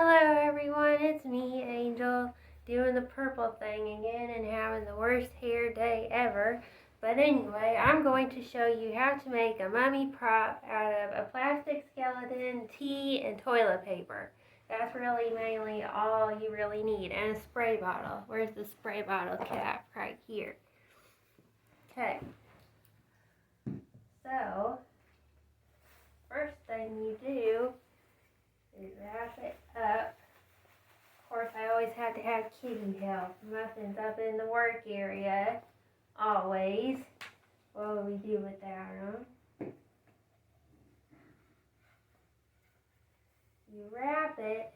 Hello everyone, it's me, Angel, doing the purple thing again and having the worst hair day ever. But anyway, I'm going to show you how to make a mummy prop out of a plastic skeleton, tea, and toilet paper. That's really mainly all you really need, and a spray bottle. Where's the spray bottle cap? Right here. Okay. So, first thing you do is wrap it up. Of course, I always have to have kitty help. Muffin's up in the work area, always. What would we do without him? You wrap it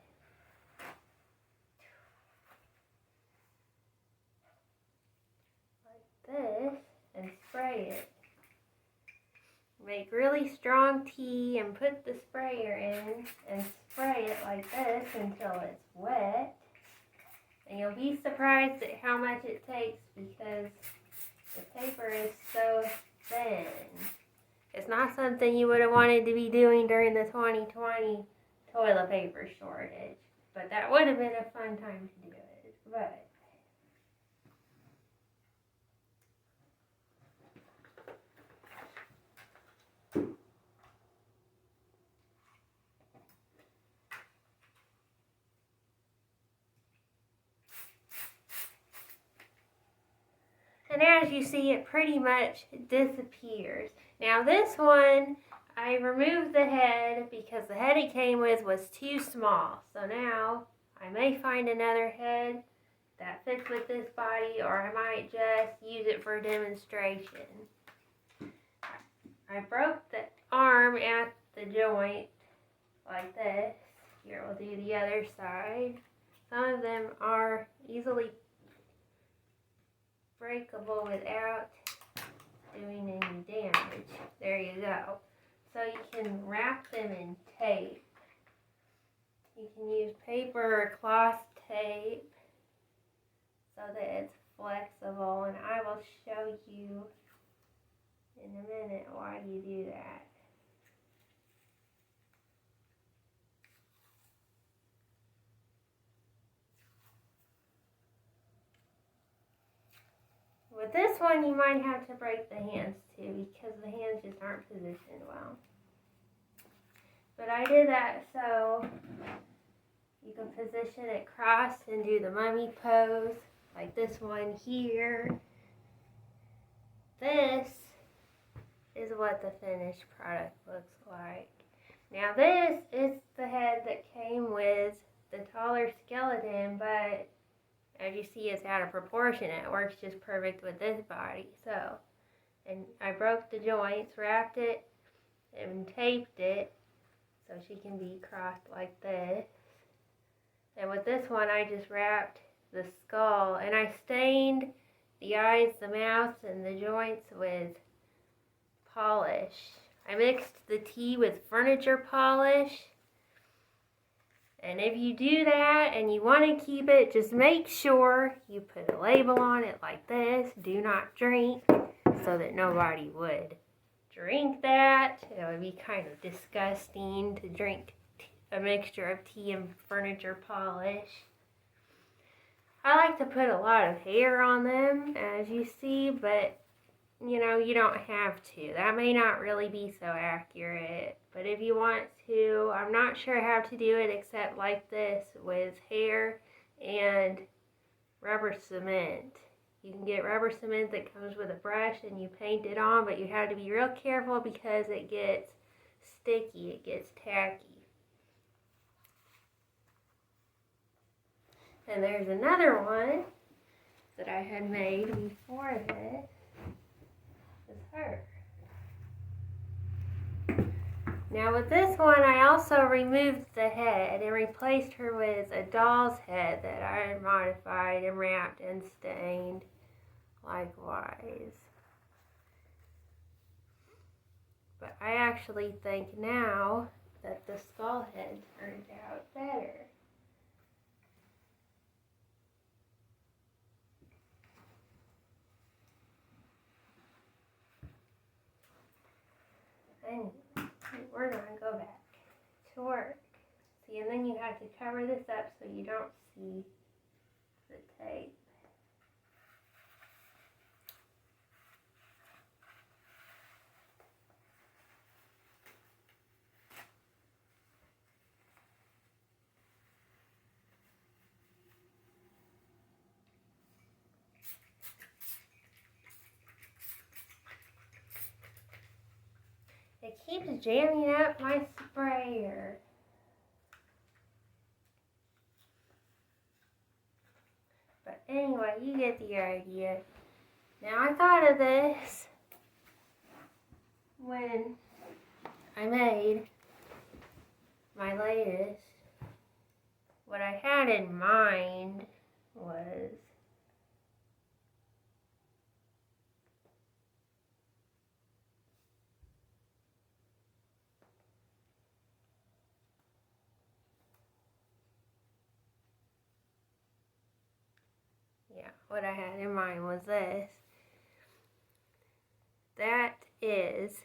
like this and spray it. Make really strong tea and put the sprayer in and spray it like this until it's wet. And you'll be surprised at how much it takes because the paper is so thin. It's not something you would have wanted to be doing during the 2020 toilet paper shortage. But that would have been a fun time to do it. But and as you see, it pretty much disappears. Now this one, I removed the head because the head it came with was too small. So now I may find another head that fits with this body, or I might just use it for a demonstration. I broke the arm at the joint like this. Here, we'll do the other side. Some of them are easily breakable without doing any damage. There you go. So you can wrap them in tape. You can use paper or cloth tape so that it's flexible, and I will show you in a minute why you do that. With this one, you might have to break the hands too because the hands just aren't positioned well. But I did that so you can position it cross and do the mummy pose, like this one here. This is what the finished product looks like. Now this is the head that came with the taller skeleton, but as you see, it's out of proportion. It works just perfect with this body. So, and I broke the joints, wrapped it, and taped it so she can be crossed like this. And with this one, I just wrapped the skull, and I stained the eyes, the mouth, and the joints with polish. I mixed the tea with furniture polish. And if you do that and you want to keep it, just make sure you put a label on it like this, do not drink, so that nobody would drink that. It would be kind of disgusting to drink a mixture of tea and furniture polish. I like to put a lot of hair on them, as you see, but you know, you don't have to. That may not really be so accurate. But if you want to, I'm not sure how to do it except like this with hair and rubber cement. You can get rubber cement that comes with a brush and you paint it on, but you have to be real careful because it gets sticky, it gets tacky. And there's another one that I had made before this. Her. Now with this one, I also removed the head and replaced her with a doll's head that I had modified and wrapped and stained likewise. But I actually think now that the skull head turned out better. Anyway, we're going to go back to work. See, and then you have to cover this up so you don't see the tape. It keeps jamming up my sprayer. But anyway, you get the idea. Now I thought of this when I made my latest. What I had in mind was what I had in mind was this. That is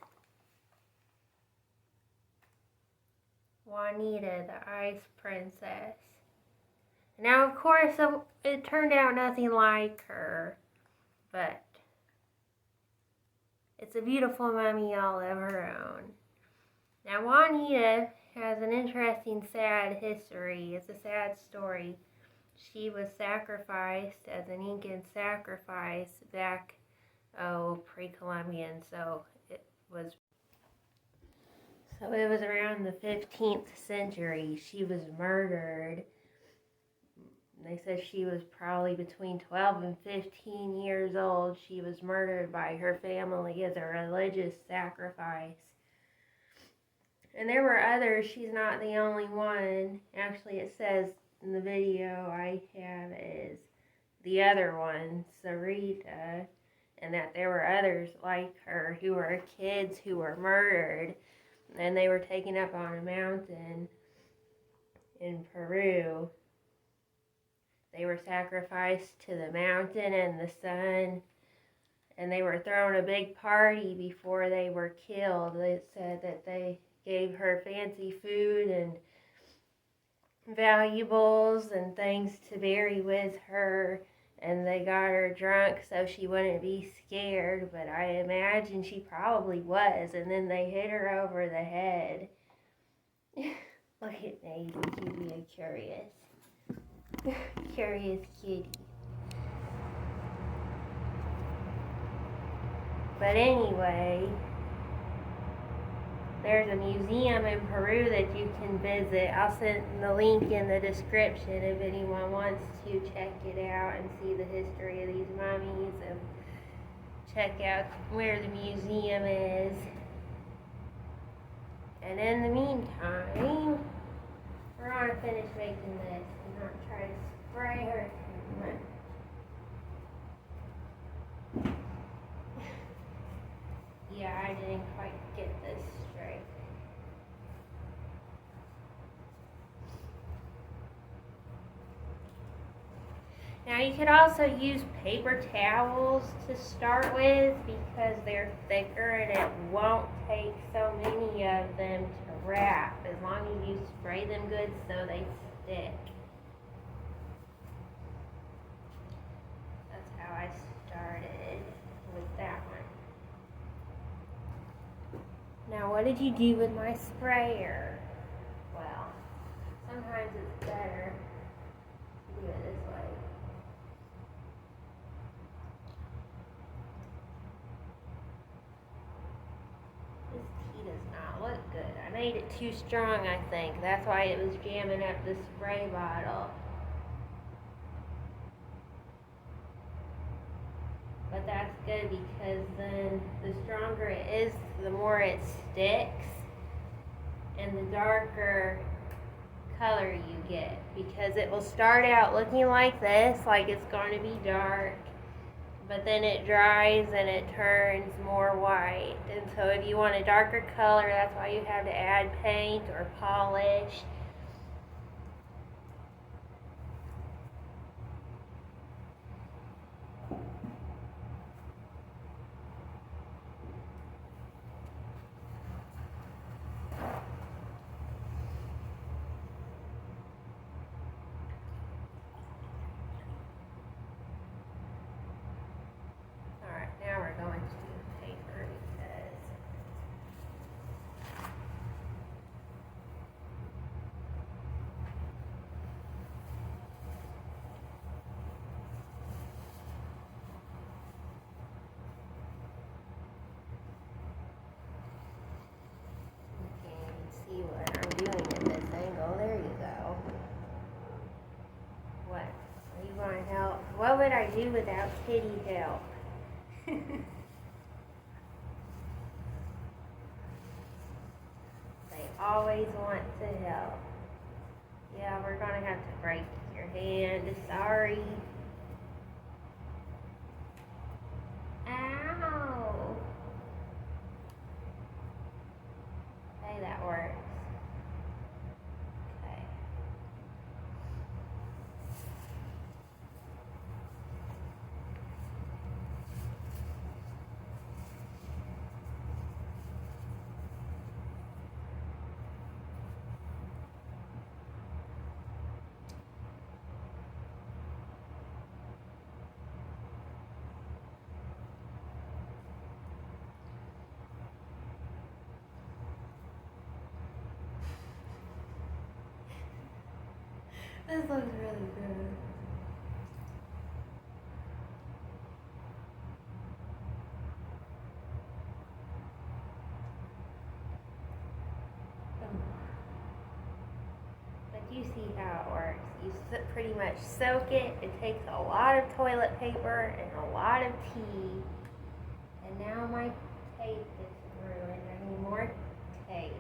Juanita, the Ice Princess. Now, of course, it turned out nothing like her, but it's a beautiful mummy all of her own. Now, Juanita has an interesting, sad history. It's a sad story. She was sacrificed as an Incan sacrifice back, pre-Columbian, so it was around the 15th century. She was murdered. They said she was probably between 12 and 15 years old. She was murdered by her family as a religious sacrifice. And there were others. She's not the only one. Actually, it says in the video I have is the other one, Sarita, and that there were others like her who were kids who were murdered, and they were taken up on a mountain in Peru. They were sacrificed to the mountain and the sun, and they were thrown a big party before they were killed. It said that they gave her fancy food and valuables and things to bury with her, and they got her drunk so she wouldn't be scared, but I imagine she probably was, and then they hit her over the head. Look at me, you be a curious kitty. But anyway, there's a museum in Peru that you can visit. I'll send the link in the description if anyone wants to check it out and see the history of these mummies and check out where the museum is. And in the meantime, we're going to finish making this and not try to spray her too much. Yeah, I didn't quite get this straight. Now you could also use paper towels to start with because they're thicker and it won't take so many of them to wrap as long as you spray them good so they stick. That's how I started with that one. Now, what did you do with my sprayer? Well, sometimes it's better to do it this way. This tea does not look good. I made it too strong, I think. That's why it was jamming up the spray bottle. But that's good because then the stronger it is, the more it sticks and the darker color you get, because it will start out looking like this, like it's going to be dark, but then it dries and it turns more white. And so if you want a darker color, that's why you have to add paint or polish. do without kitty help. They always want to help. Yeah, we're gonna have to break your hand. Sorry. Ow. Okay, that works. Okay. This looks really good. But you see how it works. You pretty much soak it. It takes a lot of toilet paper and a lot of tea. And now my tape is ruined. I need more tape.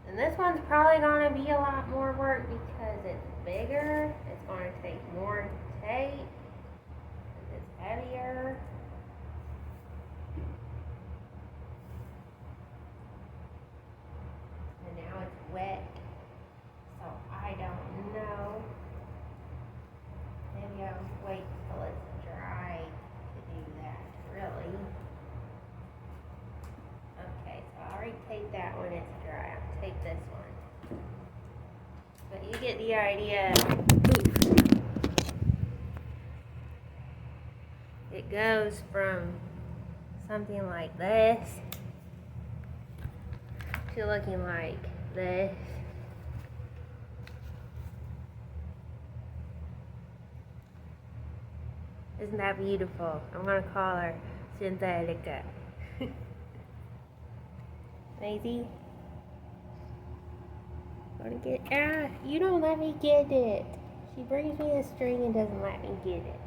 And this one's probably going to be a lot more work because it's bigger. It's going to take more tape. It's heavier. And now it's wet. So I don't know. Maybe I'll wait till it's dry to do that, really. Okay, so I already taped that when it's dry. I'll tape this one. But you get the idea. It goes from something like this to looking like this. Isn't that beautiful? I'm gonna call her Synthetica. Maisie? Wanna get, you don't let me get it. She brings me a string and doesn't let me get it.